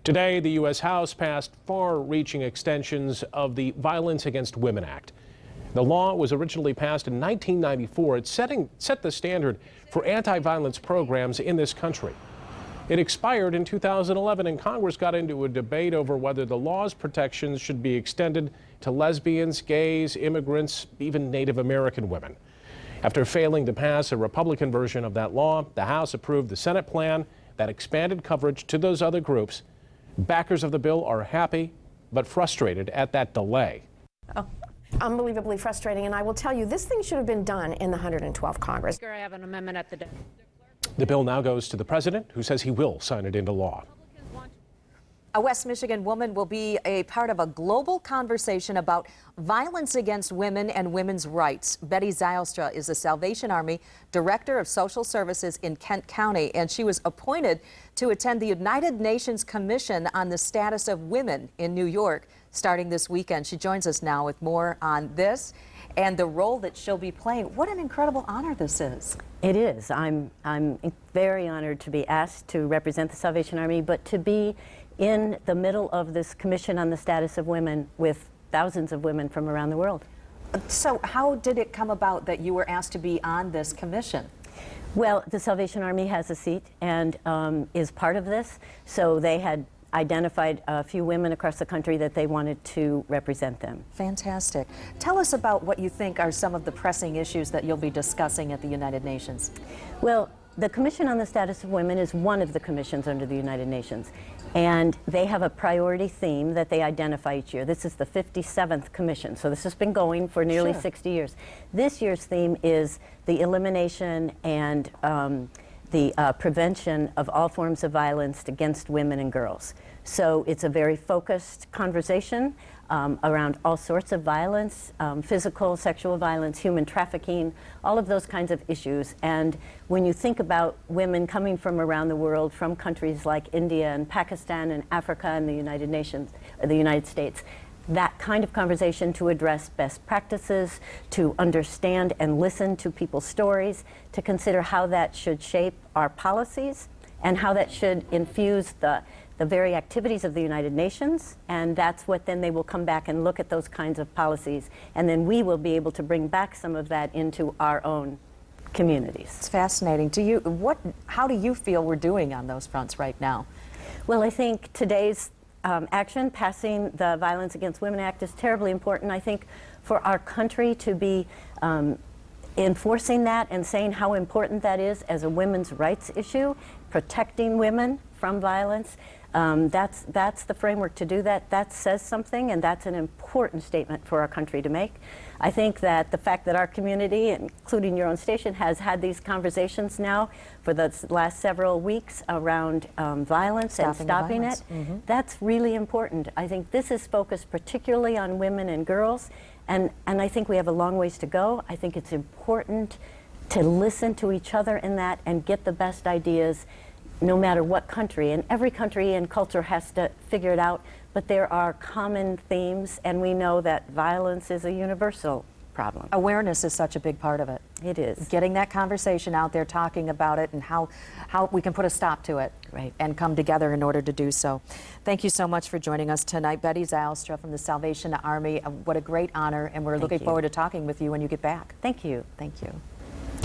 Today, the U.S. House passed far-reaching extensions of the Violence Against Women Act. The law was originally passed in 1994. It set the standard for anti-violence programs in this country. It expired in 2011, and Congress got into a debate over whether the law's protections should be extended to lesbians, gays, immigrants, even Native American women. After failing to pass a Republican version of that law, the House approved the Senate plan that expanded coverage to those other groups. Backers of the bill are happy but frustrated at that delay. Unbelievably frustrating, and I will tell you, this thing should have been done in the 112th Congress. I have an amendment at the desk. The bill now goes to the president, who says he will sign it into law. A West Michigan woman will be a part of a global conversation about violence against women and women's rights. Betty Zylstra is the Salvation Army Director of Social Services in Kent County, and she was appointed to attend the United Nations Commission on the Status of Women in New York starting this weekend. She joins us now with more on this and the role that she'll be playing. What an incredible honor this is. It is. I'm very honored to be asked to represent the Salvation Army, but to be in the middle of this Commission on the Status of Women with thousands of women from around the world. So how did it come about that you were asked to be on this commission? Well, the Salvation Army has a seat and is part of this, so they had identified a few women across the country that they wanted to represent them. Fantastic. Tell us about what you think are some of the pressing issues that you'll be discussing at the United Nations. Well, the Commission on the Status of Women is one of the commissions under the United Nations, and they have a priority theme that they identify each year. This is the 57th commission, so this has been going for nearly 60 years. This year's theme is the elimination and the prevention of all forms of violence against women and girls. So it's a very focused conversation around all sorts of violence, physical, sexual violence, human trafficking, all of those kinds of issues. And when you think about women coming from around the world, from countries like India and Pakistan and Africa and the United Nations, the United States, that kind of conversation to address best practices, to understand and listen to people's stories, to consider how that should shape our policies and how that should infuse the very activities of the United Nations, and that's what then they will come back and look at those kinds of policies, and then we will be able to bring back some of that into our own communities. It's fascinating. How do you feel we're doing on those fronts right now? Well, I think today's action, passing the Violence Against Women Act, is terribly important. I think for our country to be enforcing that and saying how important that is as a women's rights issue, protecting women from violence, that's the framework to do that. That says something, and that's an important statement for our country to make. I think that the fact that our community, including your own station, has had these conversations now for the last several weeks around violence and stopping it, that's really important. I think this is focused particularly on women and girls, and I think we have a long ways to go. I think it's important to listen to each other in that and get the best ideas, no matter what country. And every country and culture has to figure it out, but there are common themes, and we know that violence is a universal problem. Awareness is such a big part of it. It is. Getting that conversation out there, talking about it, and how we can put a stop to it, right, and come together in order to do so. Thank you so much for joining us tonight. Betty Zylstra from the Salvation Army. What a great honor, and we're looking forward to talking with you when you get back. Thank you. Thank you.